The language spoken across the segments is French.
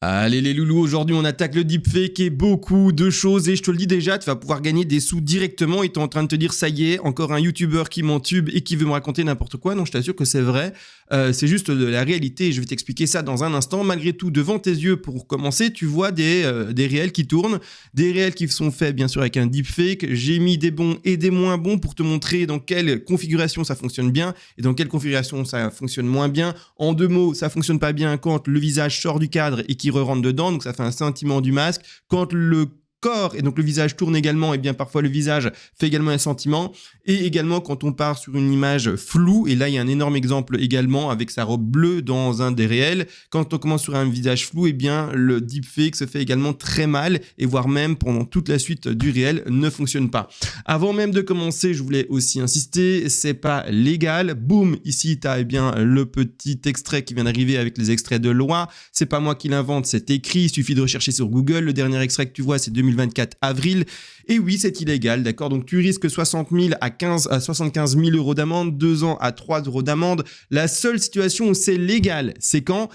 Allez les loulous, aujourd'hui on attaque le deepfake et beaucoup de choses et je te le dis déjà, tu vas pouvoir gagner des sous directement et tu es en train de te dire ça y est, encore un youtubeur qui m'entube et qui veut me raconter n'importe quoi. Non, je t'assure que c'est vrai, c'est juste de la réalité et je vais t'expliquer ça dans un instant. Malgré tout, devant tes yeux pour commencer, tu vois des réels qui tournent, des réels qui sont faits bien sûr avec un deepfake. J'ai mis des bons et des moins bons pour te montrer dans quelle configuration ça fonctionne bien et dans quelle configuration ça fonctionne moins bien. En deux mots, ça fonctionne pas bien quand le visage sort du cadre et qui rentre dedans, donc ça fait un scintillement du masque. Quand le corps et donc le visage tourne également, et bien parfois le visage fait également un sentiment. Et également quand on part sur une image floue, et là il y a un énorme exemple également avec sa robe bleue dans un des réels, quand on commence sur un visage flou, et bien le deepfake se fait également très mal et voire même pendant toute la suite du réel ne fonctionne pas. Avant même de commencer, je voulais aussi insister, c'est pas légal. Boum, ici tu as bien le petit extrait qui vient d'arriver avec les extraits de loi. C'est pas moi qui l'invente, c'est écrit, il suffit de rechercher sur Google. Le dernier extrait que tu vois c'est 2024 avril. Et oui, c'est illégal, d'accord? Donc tu risques 60 000 à 75 000 euros d'amende, 2 ans à 3 euros d'amende. La seule situation où c'est légal, c'est quand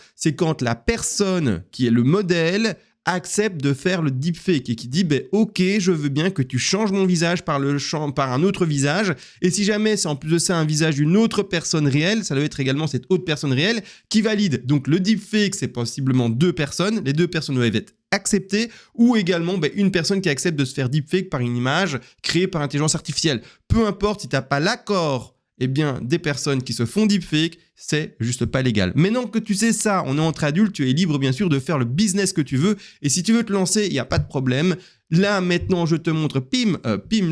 la personne qui est le modèle accepte de faire le deepfake et qui dit ok, je veux bien que tu changes mon visage par un autre visage, et si jamais c'est en plus de ça un visage d'une autre personne réelle, ça doit être également cette autre personne réelle qui valide. Donc le deepfake, c'est possiblement deux personnes, les deux personnes doivent être acceptées, ou également une personne qui accepte de se faire deepfake par une image créée par intelligence artificielle. Peu importe, si tu n'as pas l'accord des personnes qui se font deepfake, c'est juste pas légal. Maintenant que tu sais ça, on est entre adultes, tu es libre bien sûr de faire le business que tu veux, et si tu veux te lancer, il n'y a pas de problème. Là, maintenant, je te montre,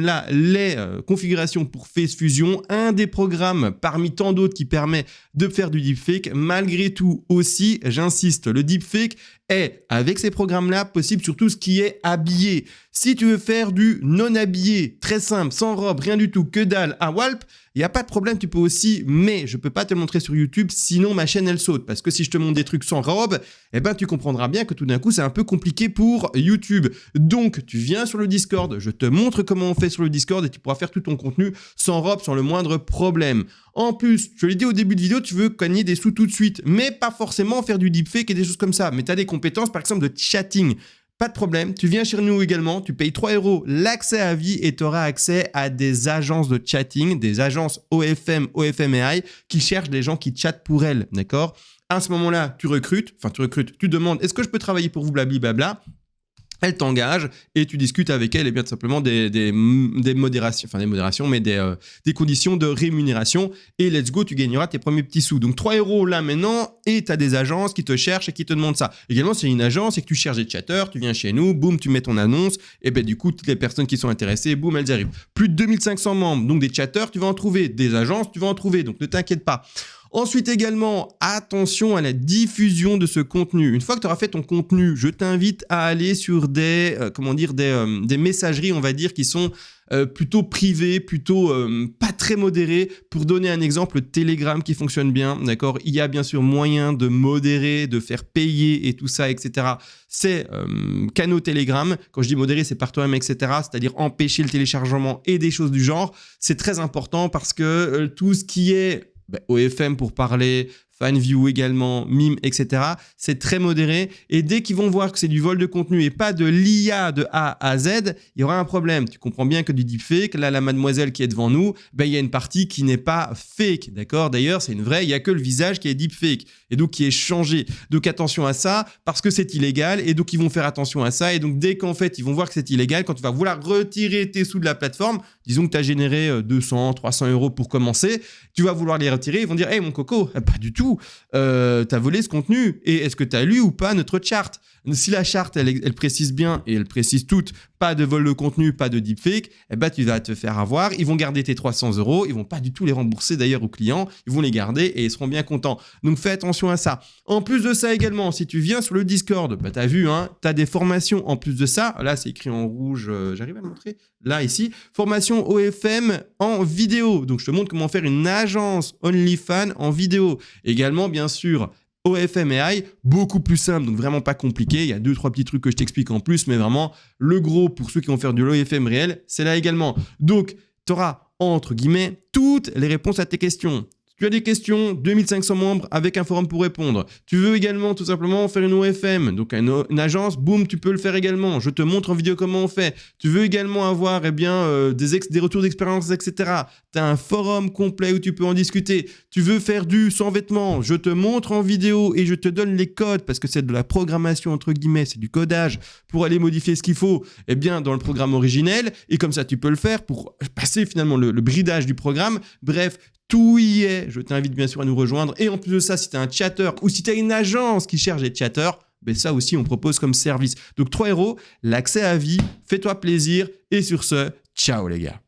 là, les configurations pour Face Fusion, un des programmes parmi tant d'autres qui permet de faire du deepfake. Malgré tout aussi, j'insiste, le deepfake est, avec ces programmes-là, possible sur tout ce qui est habillé. Si tu veux faire du non-habillé, très simple, sans robe, rien du tout, que dalle, à Walp, il n'y a pas de problème, tu peux aussi, mais je ne peux pas te le montrer sur YouTube, sinon ma chaîne elle saute. Parce que si je te montre des trucs sans robe, tu comprendras bien que tout d'un coup c'est un peu compliqué pour YouTube. Donc tu viens sur le Discord, je te montre comment on fait sur le Discord et tu pourras faire tout ton contenu sans robe, sans le moindre problème. En plus, je l'ai dit au début de vidéo, tu veux gagner des sous tout de suite, mais pas forcément faire du deepfake et des choses comme ça. Mais tu as des compétences par exemple de chatting. Pas de problème, tu viens chez nous également, tu payes 3 € l'accès à vie et tu auras accès à des agences de chatting, des agences OFM, OFMAI qui cherchent des gens qui chattent pour elles, d'accord? À ce moment-là, tu demandes est-ce que je peux travailler pour vous, blablabla. Elle t'engage et tu discutes avec elle tout simplement des modérations, mais des conditions de rémunération, et let's go, tu gagneras tes premiers petits sous. Donc 3 € là maintenant, et tu as des agences qui te cherchent et qui te demandent ça. Également, c'est une agence et que tu cherches des chatteurs, tu viens chez nous, boum, tu mets ton annonce, et du coup, toutes les personnes qui sont intéressées, boum, elles arrivent. Plus de 2500 membres, donc des chatteurs, tu vas en trouver, des agences, tu vas en trouver, donc ne t'inquiète pas. Ensuite également, attention à la diffusion de ce contenu. Une fois que tu auras fait ton contenu, je t'invite à aller sur des messageries, on va dire, qui sont plutôt privées, plutôt pas très modérées. Pour donner un exemple, Telegram qui fonctionne bien, d'accord? Il y a bien sûr moyen de modérer, de faire payer et tout ça, etc. C'est canaux Telegram. Quand je dis modérer, c'est par toi-même, etc. C'est-à-dire empêcher le téléchargement et des choses du genre. C'est très important parce que tout ce qui est OFM pour parler, FanView également, Mime, etc. C'est très modéré, et dès qu'ils vont voir que c'est du vol de contenu et pas de l'IA de A à Z, il y aura un problème. Tu comprends bien que du deepfake, là la mademoiselle qui est devant nous, il y a une partie qui n'est pas fake, d'accord? D'ailleurs, c'est une vraie, il n'y a que le visage qui est deepfake et donc qui est changé. Donc attention à ça parce que c'est illégal, et donc ils vont faire attention à ça, et donc dès qu'en fait ils vont voir que c'est illégal, quand tu vas vouloir retirer tes sous de la plateforme, disons que tu as généré 200, 300 € pour commencer, tu vas vouloir les retirer, ils vont dire « Hey mon coco, pas du tout, t'as volé ce contenu, et est-ce que t'as lu ou pas notre charte ?» Si la charte, elle précise bien, et elle précise toute, pas de vol de contenu, pas de deepfake, tu vas te faire avoir, ils vont garder tes 300 €, ils vont pas du tout les rembourser d'ailleurs aux clients, ils vont les garder et ils seront bien contents. Donc fais attention à ça. En plus de ça également, si tu viens sur le Discord, t'as vu, t'as des formations en plus de ça, là c'est écrit en rouge, j'arrive à le montrer, là ici, formation OFM en vidéo. Donc je te montre comment faire une agence OnlyFans en vidéo. Également bien sûr, OFM AI, beaucoup plus simple, donc vraiment pas compliqué. Il y a 2-3 petits trucs que je t'explique en plus, mais vraiment, le gros pour ceux qui vont faire de l'OFM réel, c'est là également. Donc, tu auras, entre guillemets, toutes les réponses à tes questions. Tu as des questions, 2500 membres avec un forum pour répondre. Tu veux également tout simplement faire une OFM, donc une agence, boum, tu peux le faire également. Je te montre en vidéo comment on fait. Tu veux également avoir des retours d'expérience, etc. Tu as un forum complet où tu peux en discuter. Tu veux faire du sans vêtements, je te montre en vidéo et je te donne les codes parce que c'est de la programmation entre guillemets, c'est du codage pour aller modifier ce qu'il faut dans le programme originel et comme ça tu peux le faire pour passer finalement le bridage du programme. Bref, tout y est. Je t'invite bien sûr à nous rejoindre. Et en plus de ça, si tu es un chatter ou si tu as une agence qui cherche des chatters, ça aussi, on propose comme service. Donc 3 €, l'accès à vie, fais-toi plaisir. Et sur ce, ciao les gars.